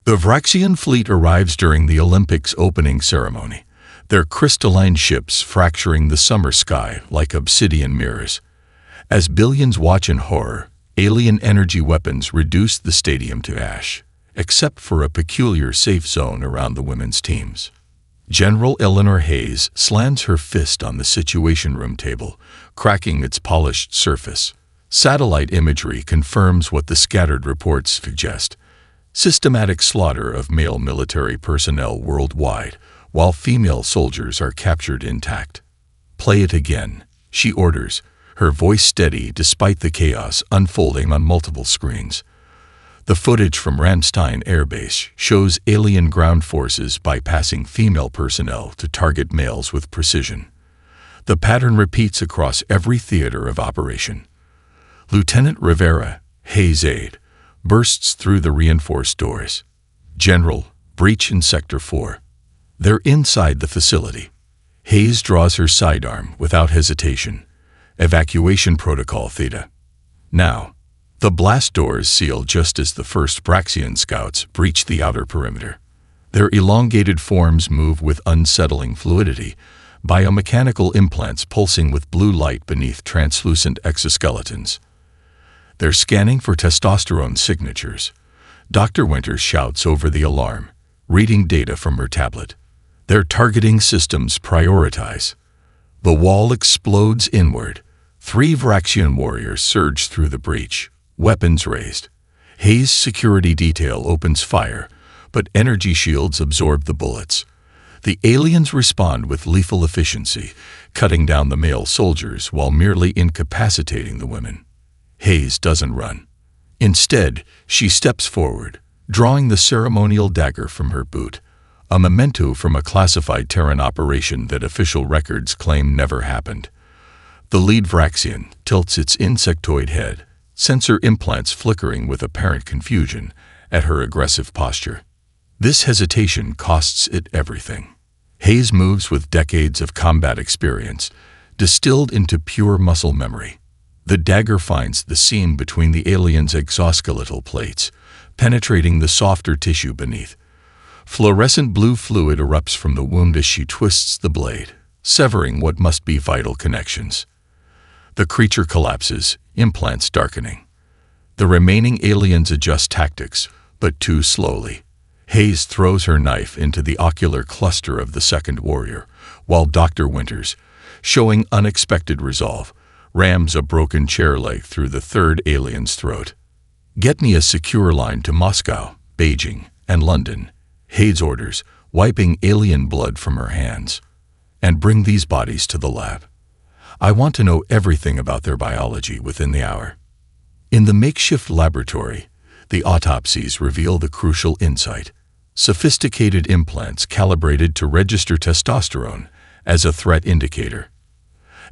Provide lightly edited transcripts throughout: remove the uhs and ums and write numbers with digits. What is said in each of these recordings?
The Vraxian fleet arrives during the Olympics opening ceremony, their crystalline ships fracturing the summer sky like obsidian mirrors. As billions watch in horror, alien energy weapons reduce the stadium to ash, except for a peculiar safe zone around the women's teams. General Eleanor Hayes slams her fist on the Situation Room table, cracking its polished surface. Satellite imagery confirms what the scattered reports suggest: systematic slaughter of male military personnel worldwide, while female soldiers are captured intact. "Play it again," she orders, her voice steady despite the chaos unfolding on multiple screens. The footage from Ramstein Air Base shows alien ground forces bypassing female personnel to target males with precision. The pattern repeats across every theater of operation. Lieutenant Rivera, Hayes' aide, bursts through the reinforced doors. "General, breach in Sector 4. They're inside the facility." Hayes draws her sidearm without hesitation. "Evacuation protocol Theta." Now, the blast doors seal just as the first Vraxian scouts breach the outer perimeter. Their elongated forms move with unsettling fluidity, biomechanical implants pulsing with blue light beneath translucent exoskeletons. They're scanning for testosterone signatures. Dr. Winters shouts over the alarm, reading data from her tablet. Their targeting systems prioritize. The wall explodes inward. 3 Vraxian warriors surge through the breach, weapons raised. Hayes' security detail opens fire, but energy shields absorb the bullets. The aliens respond with lethal efficiency, cutting down the male soldiers while merely incapacitating the women. Hayes doesn't run. Instead, she steps forward, drawing the ceremonial dagger from her boot, a memento from a classified Terran operation that official records claim never happened. The lead Vraxian tilts its insectoid head, sensor implants flickering with apparent confusion at her aggressive posture. This hesitation costs it everything. Hayes moves with decades of combat experience, distilled into pure muscle memory. The dagger finds the seam between the alien's exoskeletal plates, penetrating the softer tissue beneath. Fluorescent blue fluid erupts from the wound as she twists the blade, severing what must be vital connections. The creature collapses, implants darkening. The remaining aliens adjust tactics, but too slowly. Hayes throws her knife into the ocular cluster of the second warrior, while Dr. Winters, showing unexpected resolve, rams a broken chair leg through the third alien's throat. "Get me a secure line to Moscow, Beijing, and London," Hayes orders, wiping alien blood from her hands. "And bring these bodies to the lab. I want to know everything about their biology within the hour." In the makeshift laboratory, the autopsies reveal the crucial insight: sophisticated implants calibrated to register testosterone as a threat indicator.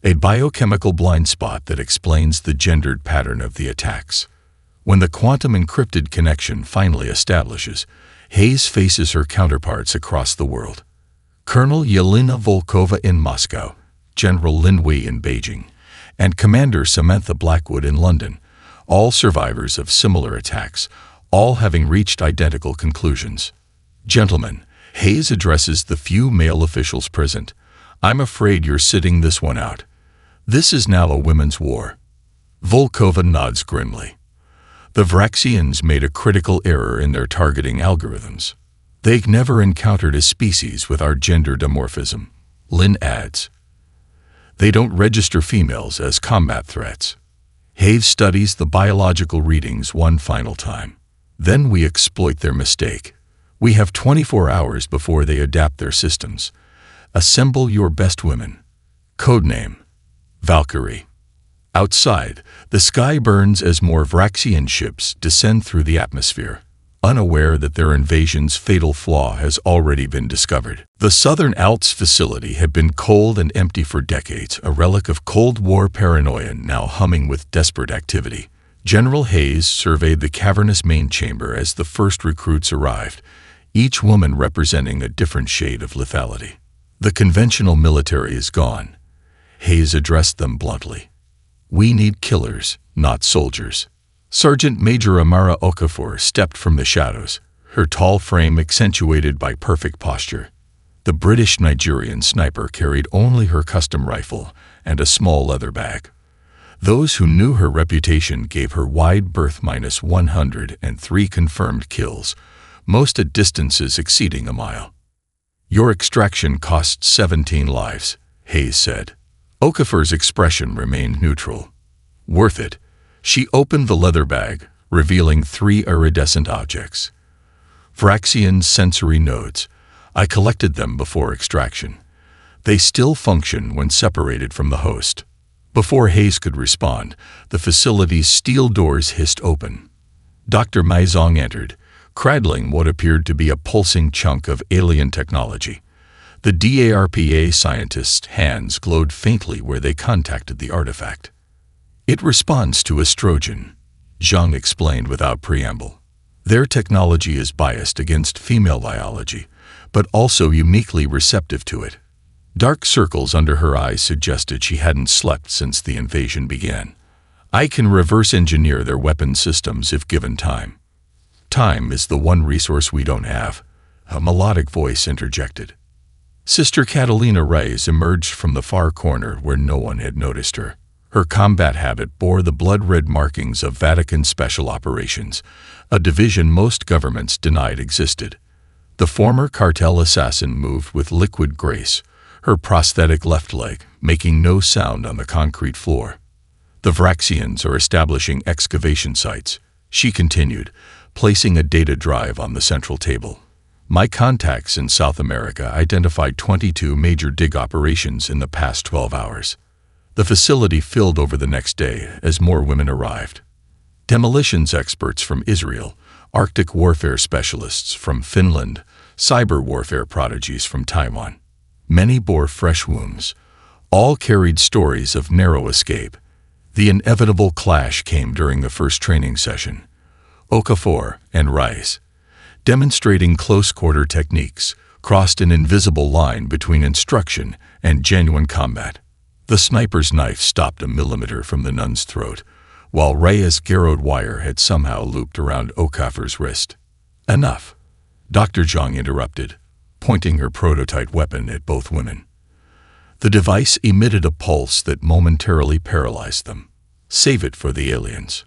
A biochemical blind spot that explains the gendered pattern of the attacks. When the quantum encrypted connection finally establishes, Hayes faces her counterparts across the world. Colonel Yelena Volkova in Moscow, General Lin Wei in Beijing, and Commander Samantha Blackwood in London, all survivors of similar attacks, all having reached identical conclusions. "Gentlemen," Hayes addresses the few male officials present, "I'm afraid you're sitting this one out. This is now a women's war." Volkova nods grimly. The Vraxians made a critical error in their targeting algorithms. They've never encountered a species with our gender dimorphism, Lin adds. They don't register females as combat threats. Hayes studies the biological readings one final time. Then we exploit their mistake. We have 24 hours before they adapt their systems. Assemble your best women. Codename: Valkyrie. Outside, the sky burns as more Vraxian ships descend through the atmosphere, unaware that their invasion's fatal flaw has already been discovered. The Southern Alps facility had been cold and empty for decades, a relic of Cold War paranoia now humming with desperate activity. General Hayes surveyed the cavernous main chamber as the first recruits arrived, each woman representing a different shade of lethality. "The conventional military is gone," Hayes addressed them bluntly. "We need killers, not soldiers." Sergeant Major Amara Okafor stepped from the shadows, her tall frame accentuated by perfect posture. The British-Nigerian sniper carried only her custom rifle and a small leather bag. Those who knew her reputation gave her wide berth -103 confirmed kills, most at distances exceeding a mile. "Your extraction cost 17 lives," Hayes said. Okafor's expression remained neutral. "Worth it." She opened the leather bag, revealing 3 iridescent objects. Vraxian's sensory nodes. I collected them before extraction. They still function when separated from the host. Before Hayes could respond, the facility's steel doors hissed open. Dr. Maizong entered, cradling what appeared to be a pulsing chunk of alien technology. The DARPA scientists' hands glowed faintly where they contacted the artifact. "It responds to estrogen," Zhang explained without preamble. "Their technology is biased against female biology, but also uniquely receptive to it." Dark circles under her eyes suggested she hadn't slept since the invasion began. "I can reverse engineer their weapon systems if given time." "Time is the one resource we don't have," a melodic voice interjected. Sister Catalina Reyes emerged from the far corner where no one had noticed her. Her combat habit bore the blood-red markings of Vatican Special Operations, a division most governments denied existed. The former cartel assassin moved with liquid grace, her prosthetic left leg making no sound on the concrete floor. "The Vraxians are establishing excavation sites," she continued, placing a data drive on the central table. "My contacts in South America identified 22 major dig operations in the past 12 hours. The facility filled over the next day as more women arrived. Demolitions experts from Israel, Arctic warfare specialists from Finland, cyber warfare prodigies from Taiwan. Many bore fresh wounds. All carried stories of narrow escape. The inevitable clash came during the first training session. Okafor and Rice, demonstrating close-quarter techniques, crossed an invisible line between instruction and genuine combat. The sniper's knife stopped a millimeter from the nun's throat, while Reyes' garrowed wire had somehow looped around Okafor's wrist. "Enough," Dr. Zhang interrupted, pointing her prototype weapon at both women. The device emitted a pulse that momentarily paralyzed them. "Save it for the aliens."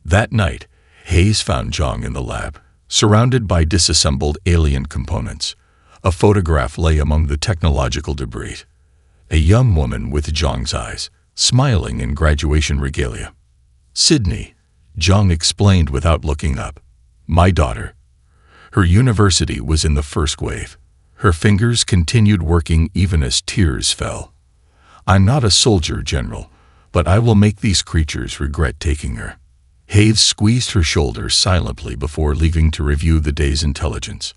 That night, Hayes found Zhang in the lab, surrounded by disassembled alien components. A photograph lay among the technological debris. A young woman with Zhang's eyes, smiling in graduation regalia. "Sydney," Zhang explained without looking up. "My daughter." Her university was in the first wave. Her fingers continued working even as tears fell. "I'm not a soldier, General, but I will make these creatures regret taking her." Hayes squeezed her shoulder silently before leaving to review the day's intelligence.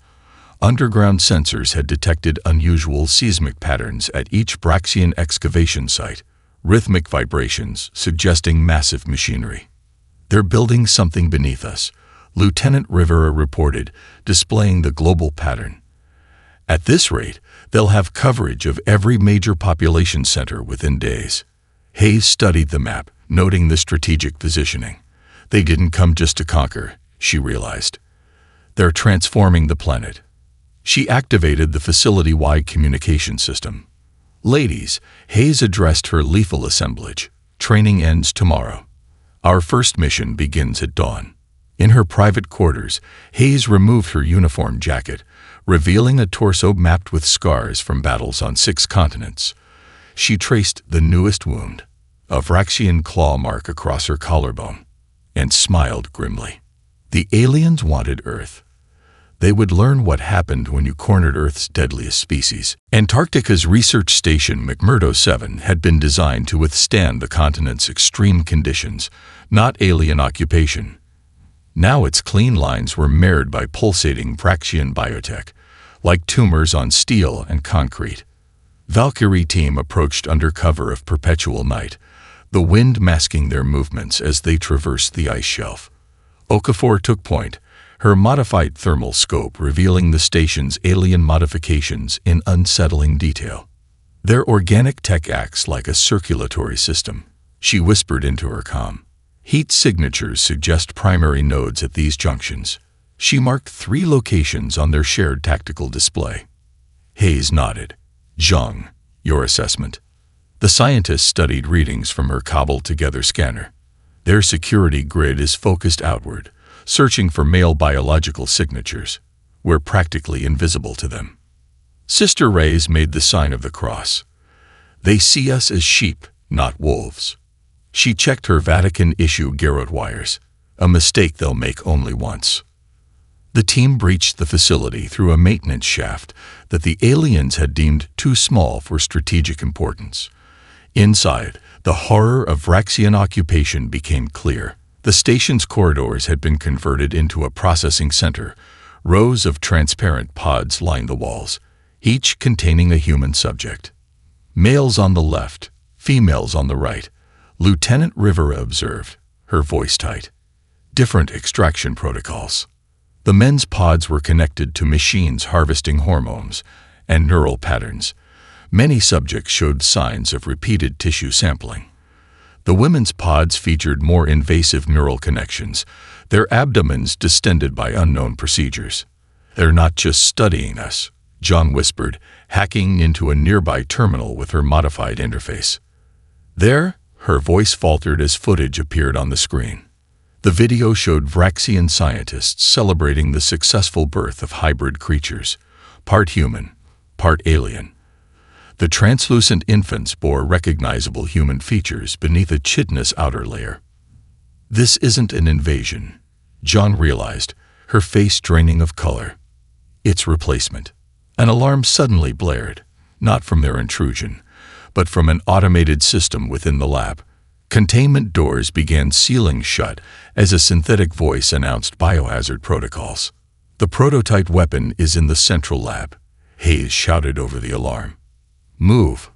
Underground sensors had detected unusual seismic patterns at each Braxian excavation site, rhythmic vibrations suggesting massive machinery. "They're building something beneath us," Lieutenant Rivera reported, displaying the global pattern. "At this rate, they'll have coverage of every major population center within days." Hayes studied the map, noting the strategic positioning. They didn't come just to conquer, she realized. They're transforming the planet. She activated the facility-wide communication system. "Ladies," Hayes addressed her lethal assemblage. "Training ends tomorrow. Our first mission begins at dawn." In her private quarters, Hayes removed her uniform jacket, revealing a torso mapped with scars from battles on 6 continents. She traced the newest wound, a Vraxian claw mark across her collarbone, and smiled grimly. The aliens wanted Earth. They would learn what happened when you cornered Earth's deadliest species. Antarctica's research station McMurdo 7 had been designed to withstand the continent's extreme conditions, not alien occupation. Now its clean lines were marred by pulsating Braxian biotech, like tumors on steel and concrete. Valkyrie team approached under cover of perpetual night, the wind masking their movements as they traversed the ice shelf. Okafor took point, her modified thermal scope revealing the station's alien modifications in unsettling detail. "Their organic tech acts like a circulatory system," she whispered into her comm. "Heat signatures suggest primary nodes at these junctions." She marked 3 locations on their shared tactical display. Hayes nodded. Zhang, your assessment. The scientist studied readings from her cobbled-together scanner. Their security grid is focused outward, searching for male biological signatures. We're practically invisible to them. Sister Reyes made the sign of the cross. They see us as sheep, not wolves. She checked her Vatican-issue garrote wires, a mistake they'll make only once. The team breached the facility through a maintenance shaft that the aliens had deemed too small for strategic importance. Inside, the horror of Vraxian occupation became clear. The station's corridors had been converted into a processing center. Rows of transparent pods lined the walls, each containing a human subject. Males on the left, females on the right. Lieutenant Rivera observed, her voice tight. Different extraction protocols. The men's pods were connected to machines harvesting hormones and neural patterns. Many subjects showed signs of repeated tissue sampling. The women's pods featured more invasive neural connections, their abdomens distended by unknown procedures. They're not just studying us, John whispered, hacking into a nearby terminal with her modified interface. There, her voice faltered as footage appeared on the screen. The video showed Vraxian scientists celebrating the successful birth of hybrid creatures, part human, part alien. The translucent infants bore recognizable human features beneath a chitinous outer layer. This isn't an invasion, John realized, her face draining of color. It's replacement. An alarm suddenly blared, not from their intrusion, but from an automated system within the lab. Containment doors began sealing shut as a synthetic voice announced biohazard protocols. The prototype weapon is in the central lab, Hayes shouted over the alarm. Move.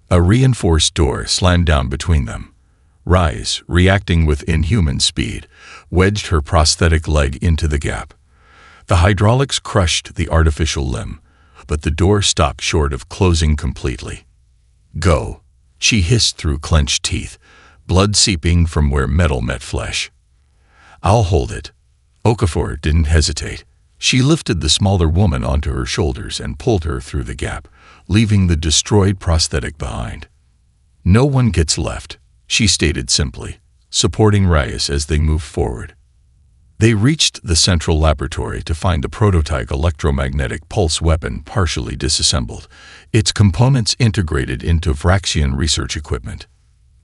A reinforced door slammed down between them. Rise, reacting with inhuman speed, wedged her prosthetic leg into the gap. The hydraulics crushed the artificial limb, but the door stopped short of closing completely. Go, she hissed through clenched teeth, blood seeping from where metal met flesh. I'll hold it. Okafor didn't hesitate. She lifted the smaller woman onto her shoulders and pulled her through the gap, leaving the destroyed prosthetic behind. No one gets left, she stated simply, supporting Reyes as they moved forward. They reached the central laboratory to find the prototype electromagnetic pulse weapon partially disassembled, its components integrated into Vraxian research equipment.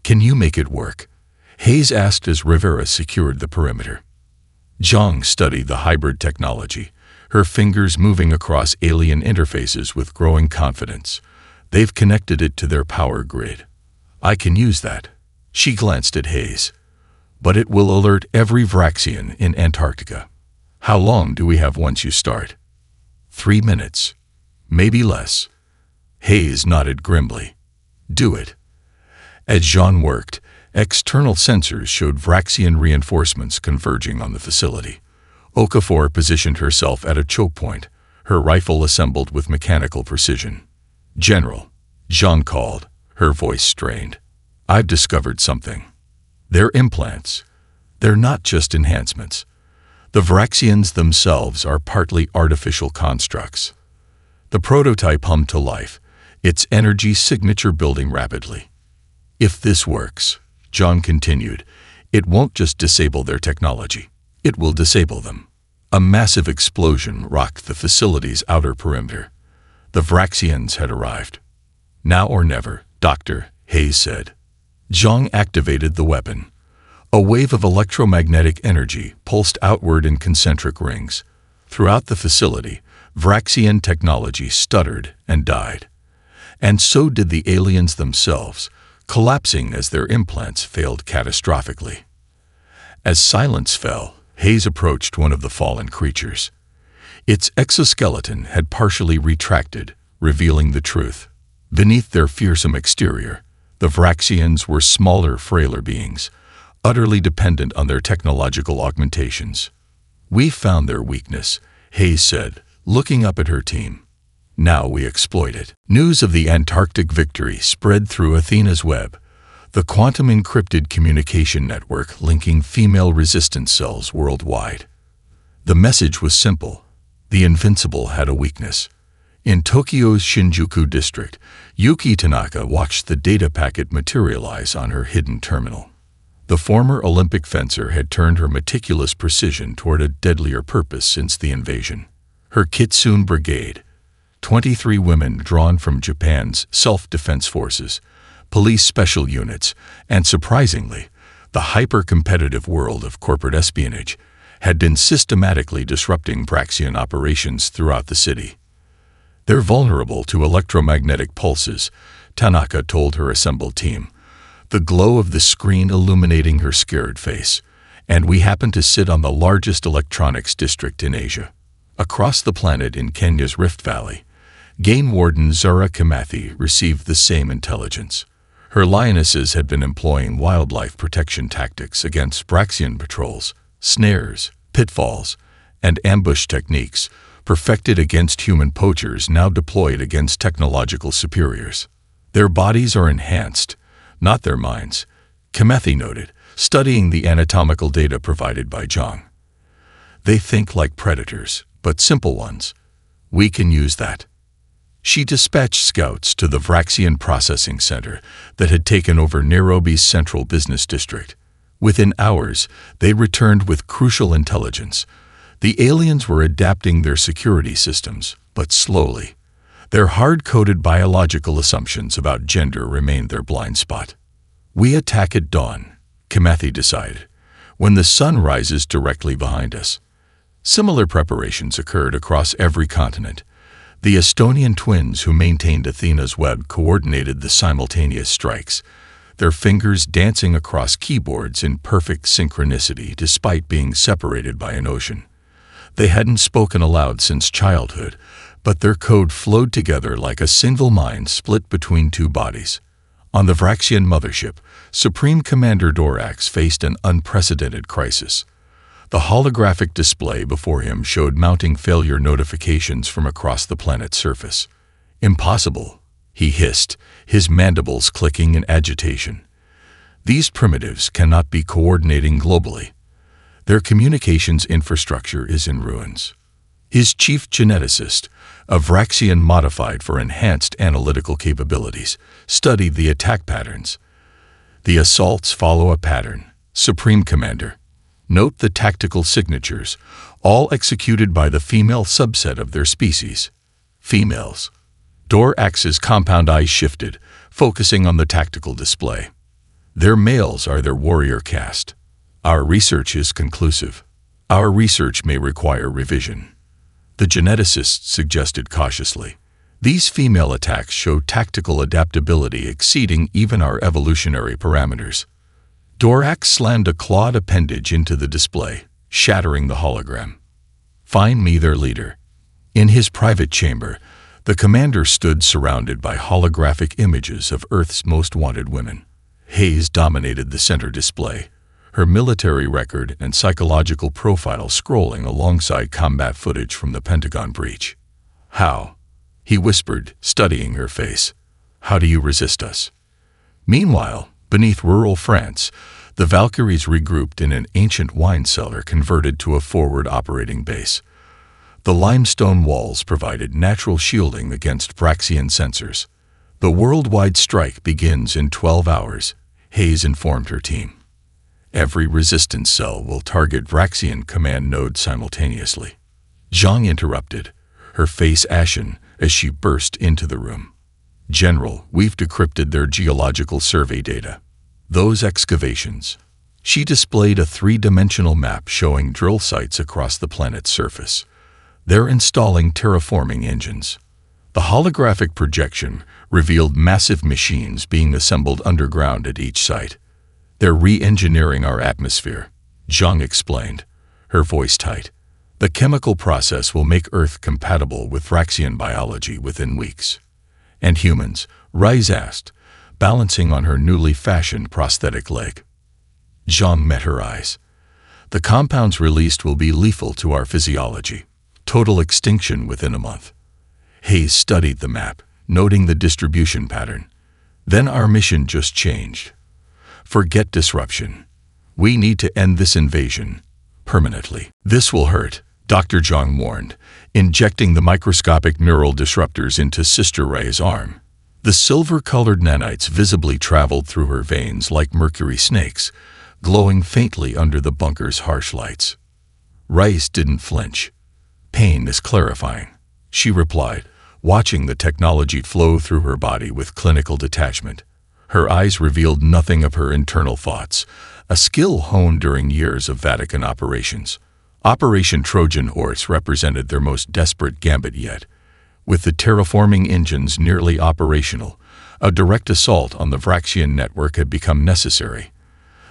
Can you make it work? Hayes asked as Rivera secured the perimeter. Zhang studied the hybrid technology, her fingers moving across alien interfaces with growing confidence. They've connected it to their power grid. I can use that. She glanced at Hayes. But it will alert every Vraxian in Antarctica. How long do we have once you start? 3 minutes. Maybe less. Hayes nodded grimly. Do it. As Jean worked, external sensors showed Vraxian reinforcements converging on the facility. Okafor positioned herself at a choke point, her rifle assembled with mechanical precision. General, Jean called, her voice strained. I've discovered something. They're implants. They're not just enhancements. The Vraxians themselves are partly artificial constructs. The prototype hummed to life, its energy signature building rapidly. If this works, John continued, it won't just disable their technology. It will disable them. A massive explosion rocked the facility's outer perimeter. The Vraxians had arrived. Now or never, Dr. Hayes said. Zhang activated the weapon. A wave of electromagnetic energy pulsed outward in concentric rings. Throughout the facility, Vraxian technology stuttered and died. And so did the aliens themselves, collapsing as their implants failed catastrophically. As silence fell, Hayes approached one of the fallen creatures. Its exoskeleton had partially retracted, revealing the truth. Beneath their fearsome exterior, the Vraxians were smaller, frailer beings, utterly dependent on their technological augmentations. We found their weakness, Hayes said, looking up at her team. Now we exploit it. News of the Antarctic victory spread through Athena's web, the quantum-encrypted communication network linking female resistance cells worldwide. The message was simple. The invincible had a weakness. In Tokyo's Shinjuku district, Yuki Tanaka watched the data packet materialize on her hidden terminal. The former Olympic fencer had turned her meticulous precision toward a deadlier purpose since the invasion. Her Kitsune Brigade, 23 women drawn from Japan's self-defense forces, police special units, and surprisingly, the hyper-competitive world of corporate espionage, had been systematically disrupting Braxian operations throughout the city. They're vulnerable to electromagnetic pulses, Tanaka told her assembled team, the glow of the screen illuminating her scared face, and we happen to sit on the largest electronics district in Asia. Across the planet in Kenya's Rift Valley, Game Warden Zura Kimathi received the same intelligence. Her lionesses had been employing wildlife protection tactics against Braxian patrols, snares, pitfalls, and ambush techniques perfected against human poachers now deployed against technological superiors. Their bodies are enhanced, not their minds, Kimathi noted, studying the anatomical data provided by Zhang. They think like predators, but simple ones. We can use that. She dispatched scouts to the Braxian Processing Center that had taken over Nairobi's central business district. Within hours, they returned with crucial intelligence. The aliens were adapting their security systems, but slowly. Their hard-coded biological assumptions about gender remained their blind spot. We attack at dawn, Kimathi decided, when the sun rises directly behind us. Similar preparations occurred across every continent. The Estonian twins who maintained Athena's web coordinated the simultaneous strikes, their fingers dancing across keyboards in perfect synchronicity despite being separated by an ocean. They hadn't spoken aloud since childhood, but their code flowed together like a single mind split between two bodies. On the Braxian mothership, Supreme Commander Dorax faced an unprecedented crisis. The holographic display before him showed mounting failure notifications from across the planet's surface. Impossible, he hissed, his mandibles clicking in agitation. These primitives cannot be coordinating globally. Their communications infrastructure is in ruins. His chief geneticist, a Braxian modified for enhanced analytical capabilities, studied the attack patterns. The assaults follow a pattern, Supreme Commander. Note the tactical signatures, all executed by the female subset of their species. Females. Dorax's compound eyes shifted, focusing on the tactical display. Their males are their warrior caste. Our research is conclusive. Our research may require revision. The geneticist suggested cautiously. These female attacks show tactical adaptability exceeding even our evolutionary parameters. Dorax slammed a clawed appendage into the display, shattering the hologram. Find me their leader. In his private chamber, the commander stood surrounded by holographic images of Earth's most wanted women. Hayes dominated the center display, her military record and psychological profile scrolling alongside combat footage from the Pentagon breach. How? He whispered, studying her face. How do you resist us? Meanwhile, beneath rural France, the Valkyries regrouped in an ancient wine cellar converted to a forward operating base. The limestone walls provided natural shielding against Braxian sensors. The worldwide strike begins in 12 hours, Hayes informed her team. Every resistance cell will target Braxian command nodes simultaneously. Zhang interrupted, her face ashen as she burst into the room. General, we've decrypted their geological survey data. Those excavations. She displayed a three-dimensional map showing drill sites across the planet's surface. They're installing terraforming engines. The holographic projection revealed massive machines being assembled underground at each site. They're re-engineering our atmosphere, Zhang explained, her voice tight. The chemical process will make Earth compatible with Braxian biology within weeks. And humans, Rise asked, balancing on her newly fashioned prosthetic leg. Zhang met her eyes. The compounds released will be lethal to our physiology. Total extinction within a month. Hayes studied the map, noting the distribution pattern. Then our mission just changed. Forget disruption. We need to end this invasion. Permanently. This will hurt, Dr. Zhang warned, injecting the microscopic neural disruptors into Sister Rai's arm. The silver-colored nanites visibly traveled through her veins like mercury snakes, glowing faintly under the bunker's harsh lights. Rais didn't flinch. "Pain is clarifying," she replied, watching the technology flow through her body with clinical detachment. Her eyes revealed nothing of her internal thoughts, a skill honed during years of Vatican operations. Operation Trojan Horse represented their most desperate gambit yet. With the terraforming engines nearly operational, a direct assault on the Vraxian network had become necessary.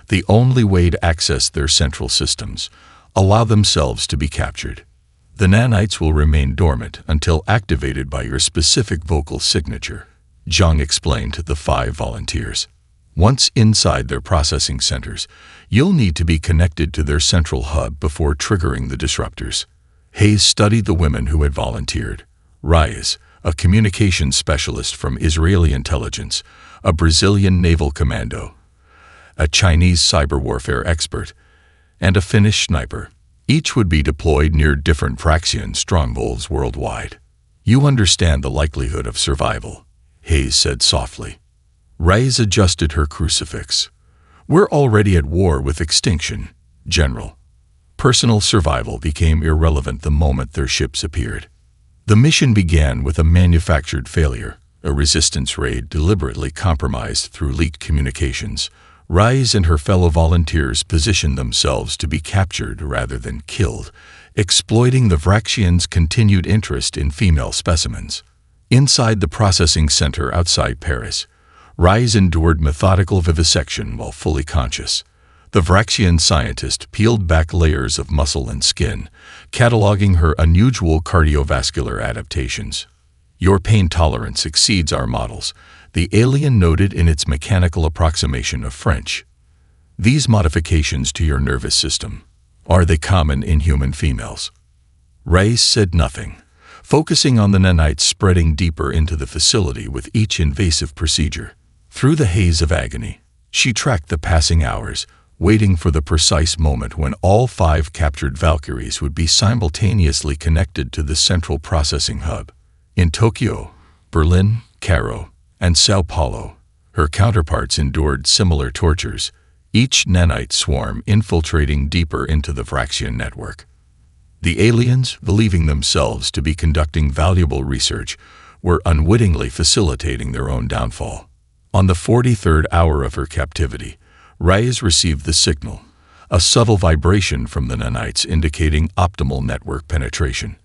The only way to access their central systems, allow themselves to be captured. The nanites will remain dormant until activated by your specific vocal signature, Zhang explained to the 5 volunteers. Once inside their processing centers, you'll need to be connected to their central hub before triggering the disruptors. Hayes studied the women who had volunteered. Reyes, a communications specialist from Israeli intelligence, a Brazilian naval commando, a Chinese cyber warfare expert, and a Finnish sniper. Each would be deployed near different Vraxian strongholds worldwide. "You understand the likelihood of survival," Hayes said softly. Reyes adjusted her crucifix. "We're already at war with extinction, General." Personal survival became irrelevant the moment their ships appeared. The mission began with a manufactured failure, a resistance raid deliberately compromised through leaked communications. Reyes and her fellow volunteers positioned themselves to be captured rather than killed, exploiting the Vraxians' continued interest in female specimens. Inside the processing center outside Paris, Reyes endured methodical vivisection while fully conscious. The Vraxian scientist peeled back layers of muscle and skin, cataloging her unusual cardiovascular adaptations. "Your pain tolerance exceeds our models," the alien noted in its mechanical approximation of French. "These modifications to your nervous system, are they common in human females?" Reyes said nothing, focusing on the nanites spreading deeper into the facility with each invasive procedure. Through the haze of agony, she tracked the passing hours, waiting for the precise moment when all 5 captured Valkyries would be simultaneously connected to the central processing hub. In Tokyo, Berlin, Cairo, and Sao Paulo, her counterparts endured similar tortures, each nanite swarm infiltrating deeper into the Vraxian network. The aliens, believing themselves to be conducting valuable research, were unwittingly facilitating their own downfall. On the 43rd hour of her captivity, Reyes received the signal, a subtle vibration from the nanites indicating optimal network penetration.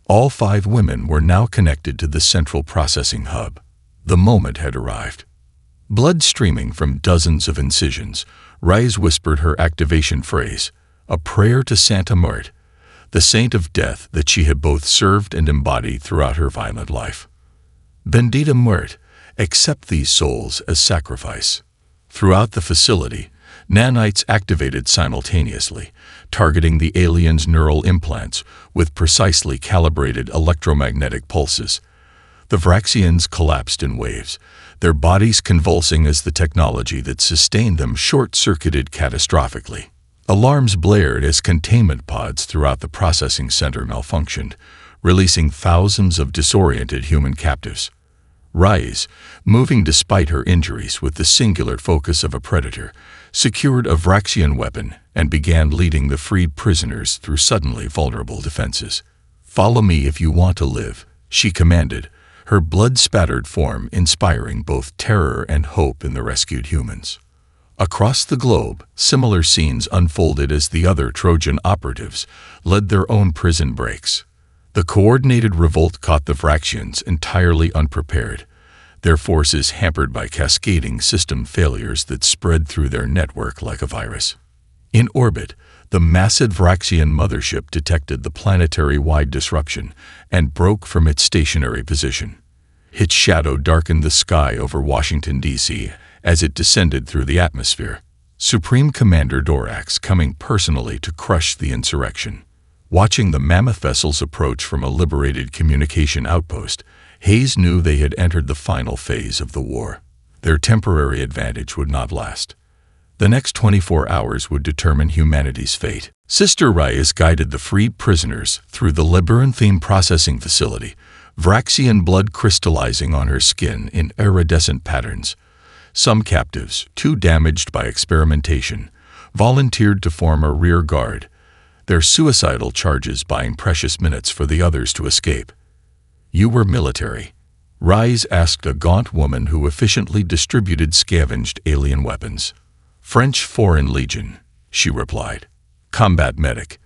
All 5 women were now connected to the central processing hub. The moment had arrived. Blood streaming from dozens of incisions, Reyes whispered her activation phrase, a prayer to Santa Muerte, the saint of death that she had both served and embodied throughout her violent life. "Bendita Muerte, accept these souls as sacrifice." Throughout the facility, nanites activated simultaneously, targeting the aliens' neural implants with precisely calibrated electromagnetic pulses. The Vraxians collapsed in waves, their bodies convulsing as the technology that sustained them short-circuited catastrophically. Alarms blared as containment pods throughout the processing center malfunctioned, releasing thousands of disoriented human captives. Reyes, moving despite her injuries with the singular focus of a predator, secured a Vraxian weapon and began leading the freed prisoners through suddenly vulnerable defenses. "Follow me if you want to live," she commanded, her blood-spattered form inspiring both terror and hope in the rescued humans. Across the globe, similar scenes unfolded as the other Trojan operatives led their own prison breaks. The coordinated revolt caught the Vraxians entirely unprepared, their forces hampered by cascading system failures that spread through their network like a virus. In orbit, the massive Vraxian mothership detected the planetary-wide disruption and broke from its stationary position. Its shadow darkened the sky over Washington, D.C. as it descended through the atmosphere, Supreme Commander Dorax coming personally to crush the insurrection. Watching the mammoth vessels approach from a liberated communication outpost, Hayes knew they had entered the final phase of the war. Their temporary advantage would not last. The next 24 hours would determine humanity's fate. Sister Reyes guided the freed prisoners through the labyrinthine processing facility, Vraxian blood crystallizing on her skin in iridescent patterns. Some captives, too damaged by experimentation, volunteered to form a rear guard, their suicidal charges buying precious minutes for the others to escape. "You were military?" Reyes asked a gaunt woman who efficiently distributed scavenged alien weapons. "French Foreign Legion," she replied. "Combat medic.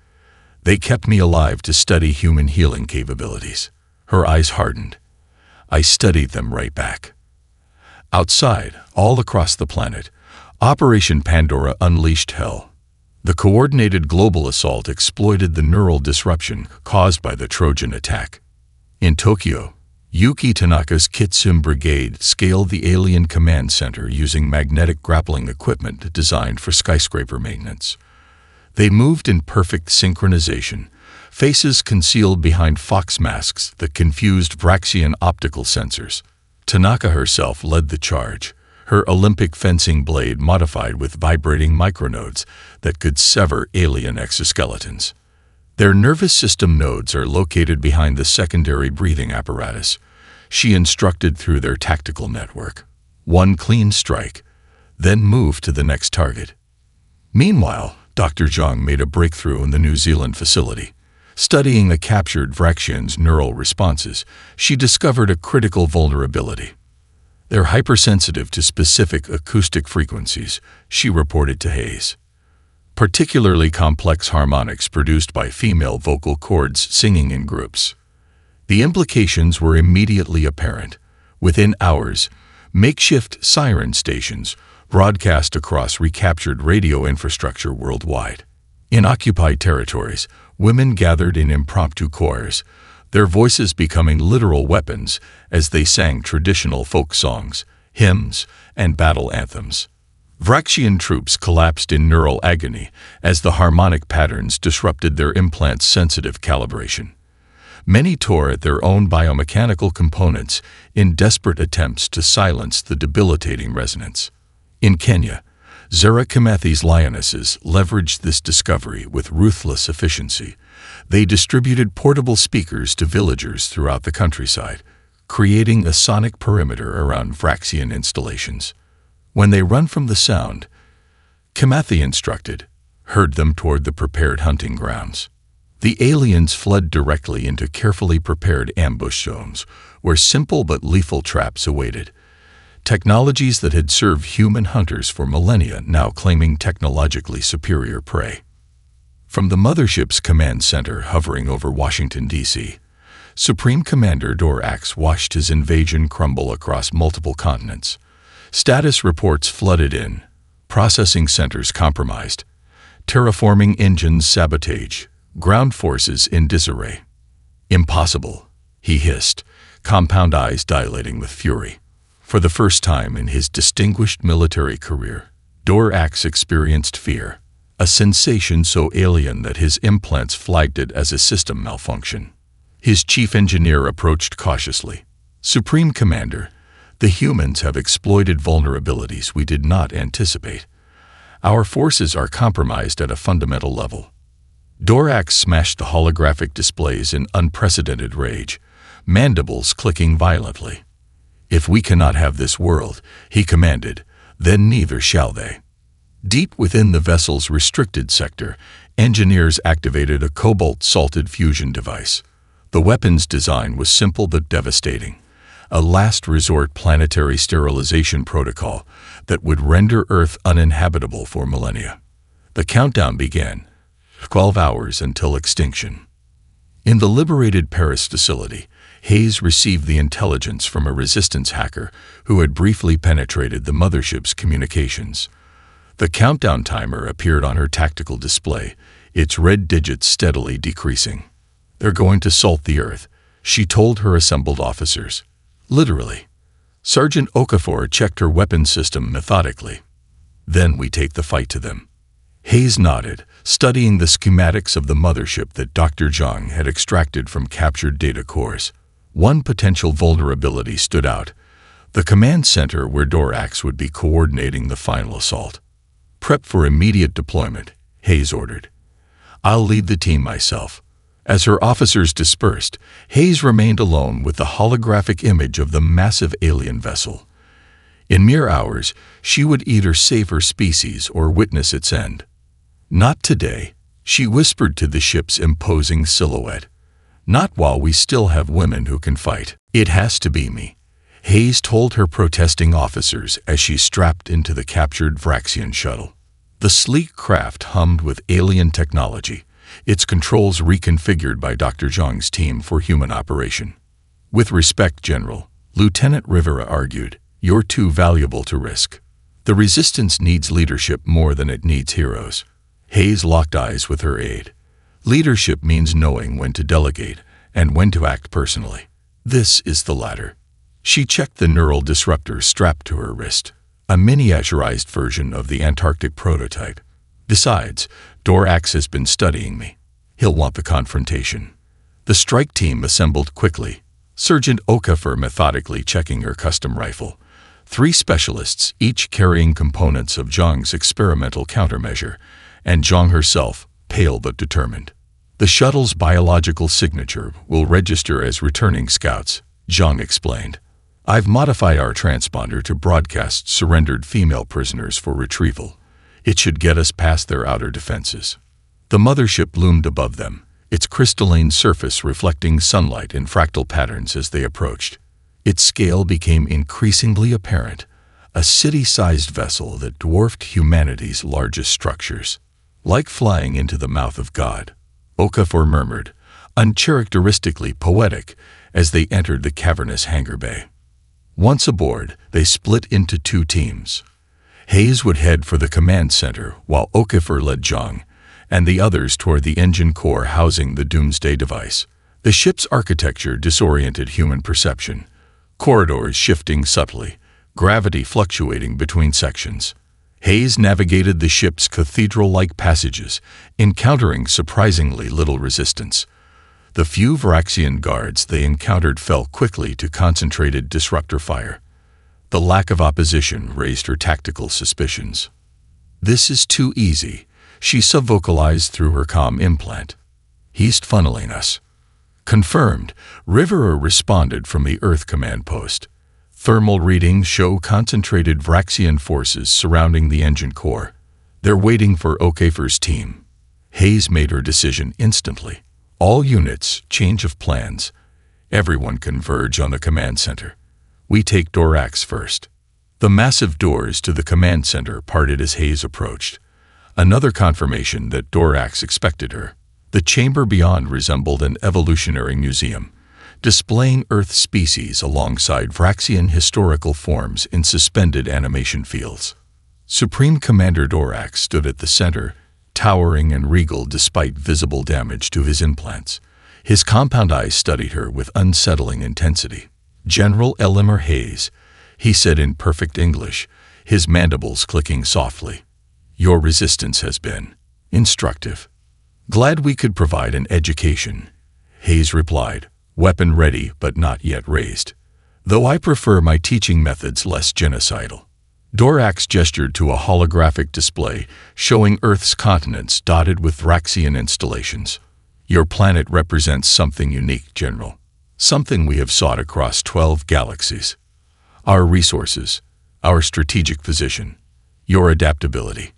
They kept me alive to study human healing capabilities." Her eyes hardened. "I studied them right back." Outside, all across the planet, Operation Pandora unleashed hell. The coordinated global assault exploited the neural disruption caused by the Trojan attack. In Tokyo, Yuki Tanaka's Kitsune Brigade scaled the alien command center using magnetic grappling equipment designed for skyscraper maintenance. They moved in perfect synchronization, faces concealed behind fox masks that confused Vraxian optical sensors. Tanaka herself led the charge, her Olympic fencing blade modified with vibrating micronodes that could sever alien exoskeletons. Their nervous system nodes are located behind the secondary breathing apparatus. She instructed through their tactical network. One clean strike, then move to the next target. Meanwhile, Dr. Zhang made a breakthrough in the New Zealand facility. Studying the captured Vraxians' neural responses, she discovered a critical vulnerability. They're hypersensitive to specific acoustic frequencies, she reported to Hayes. Particularly complex harmonics produced by female vocal cords singing in groups. The implications were immediately apparent. Within hours, makeshift siren stations broadcast across recaptured radio infrastructure worldwide. In occupied territories, women gathered in impromptu choirs, their voices becoming literal weapons as they sang traditional folk songs, hymns, and battle anthems. Vraxian troops collapsed in neural agony as the harmonic patterns disrupted their implants' sensitive calibration. Many tore at their own biomechanical components in desperate attempts to silence the debilitating resonance. In Kenya, Zara Kimathi's lionesses leveraged this discovery with ruthless efficiency. They distributed portable speakers to villagers throughout the countryside, creating a sonic perimeter around Vraxian installations. When they run from the sound, Kimathi instructed, herd them toward the prepared hunting grounds. The aliens fled directly into carefully prepared ambush zones, where simple but lethal traps awaited. Technologies that had served human hunters for millennia now claiming technologically superior prey. From the mothership's command center hovering over Washington, D.C., Supreme Commander Dorax watched his invasion crumble across multiple continents. Status reports flooded in, processing centers compromised, terraforming engines sabotaged, ground forces in disarray. "Impossible," he hissed, compound eyes dilating with fury. For the first time in his distinguished military career, Dorax experienced fear, a sensation so alien that his implants flagged it as a system malfunction. His chief engineer approached cautiously. "Supreme Commander, the humans have exploited vulnerabilities we did not anticipate. Our forces are compromised at a fundamental level." Dorax smashed the holographic displays in unprecedented rage, mandibles clicking violently. "If we cannot have this world," he commanded, "then neither shall they." Deep within the vessel's restricted sector, engineers activated a cobalt-salted fusion device. The weapon's design was simple but devastating, a last-resort planetary sterilization protocol that would render Earth uninhabitable for millennia. The countdown began, 12 hours until extinction. In the liberated Paris facility, Hayes received the intelligence from a resistance hacker who had briefly penetrated the mothership's communications. The countdown timer appeared on her tactical display, its red digits steadily decreasing. "They're going to salt the Earth," she told her assembled officers. Literally. Sergeant Okafor checked her weapon system methodically. "Then we take the fight to them." Hayes nodded, studying the schematics of the mothership that Dr. Zhang had extracted from captured data cores. One potential vulnerability stood out: the command center where Dorax would be coordinating the final assault. Prep for immediate deployment, Hayes ordered. I'll lead the team myself. As her officers dispersed, Hayes remained alone with the holographic image of the massive alien vessel. In mere hours, she would either save her species or witness its end. Not today, she whispered to the ship's imposing silhouette. Not while we still have women who can fight. It has to be me, Hayes told her protesting officers as she strapped into the captured Vraxian shuttle. The sleek craft hummed with alien technology, its controls reconfigured by Dr. Zhang's team for human operation. With respect, General, Lieutenant Rivera argued, you're too valuable to risk. The Resistance needs leadership more than it needs heroes. Hayes locked eyes with her aide. Leadership means knowing when to delegate and when to act personally. This is the latter. She checked the neural disruptor strapped to her wrist, a miniaturized version of the Antarctic prototype. Besides, Dorax has been studying me. He'll want the confrontation. The strike team assembled quickly, Sergeant Okafor methodically checking her custom rifle. 3 specialists, each carrying components of Zhang's experimental countermeasure, and Zhang herself, pale but determined. The shuttle's biological signature will register as returning scouts, Zhang explained. I've modified our transponder to broadcast surrendered female prisoners for retrieval. It should get us past their outer defenses. The mothership loomed above them, its crystalline surface reflecting sunlight in fractal patterns as they approached. Its scale became increasingly apparent, a city-sized vessel that dwarfed humanity's largest structures. Like flying into the mouth of God, Okafor murmured, uncharacteristically poetic, as they entered the cavernous hangar bay. Once aboard, they split into 2 teams. Hayes would head for the command center, while Okafor led Zhang, and the others toward the engine core housing the doomsday device. The ship's architecture disoriented human perception, corridors shifting subtly, gravity fluctuating between sections. Hayes navigated the ship's cathedral-like passages, encountering surprisingly little resistance. The few Vraxian guards they encountered fell quickly to concentrated disruptor fire. The lack of opposition raised her tactical suspicions. This is too easy, she subvocalized through her comm implant. He's funneling us. Confirmed, Rivera responded from the Earth command post. Thermal readings show concentrated Vraxian forces surrounding the engine core. They're waiting for Okafor's team. Hayes made her decision instantly. All units, change of plans. Everyone converge on the command center. We take Dorax first. The massive doors to the command center parted as Hayes approached. Another confirmation that Dorax expected her. The chamber beyond resembled an evolutionary museum, displaying Earth species alongside Vraxian historical forms in suspended animation fields. Supreme Commander Dorax stood at the center, towering and regal despite visible damage to his implants. His compound eyes studied her with unsettling intensity. General Elimer Hayes, he said in perfect English, his mandibles clicking softly. Your resistance has been instructive. Glad we could provide an education, Hayes replied, weapon ready but not yet raised. Though I prefer my teaching methods less genocidal. Dorax gestured to a holographic display showing Earth's continents dotted with Vraxian installations. Your planet represents something unique, General. Something we have sought across 12 galaxies. Our resources, our strategic position, your adaptability.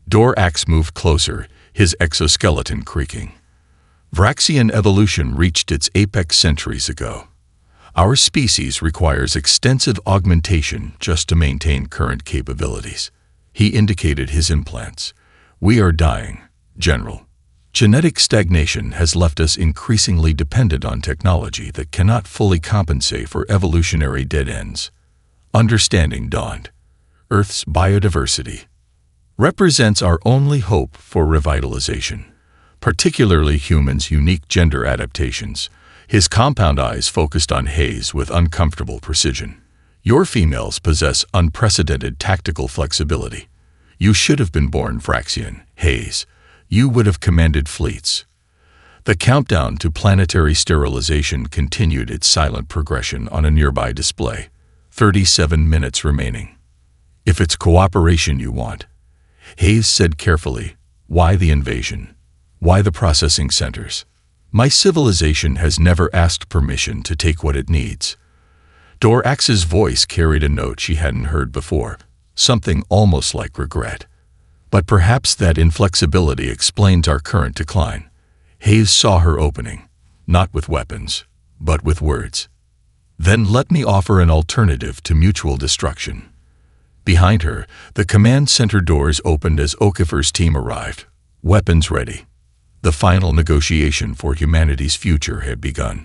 Dorax moved closer, his exoskeleton creaking. Vraxian evolution reached its apex centuries ago. Our species requires extensive augmentation just to maintain current capabilities. He indicated his implants. We are dying, General. Genetic stagnation has left us increasingly dependent on technology that cannot fully compensate for evolutionary dead ends. Understanding dawned. Earth's biodiversity represents our only hope for revitalization, particularly humans' unique gender adaptations. His compound eyes focused on Hayes with uncomfortable precision. Your females possess unprecedented tactical flexibility. You should have been born Vraxian, Hayes. You would have commanded fleets. The countdown to planetary sterilization continued its silent progression on a nearby display. 37 minutes remaining. If it's cooperation you want, Hayes said carefully, "Why the invasion? Why the processing centers? My civilization has never asked permission to take what it needs." Dorax's voice carried a note she hadn't heard before, something almost like regret. But perhaps that inflexibility explains our current decline. Hayes saw her opening, not with weapons, but with words. "Then let me offer an alternative to mutual destruction." Behind her, the command center doors opened as Okafor's team arrived, weapons ready. The final negotiation for humanity's future had begun.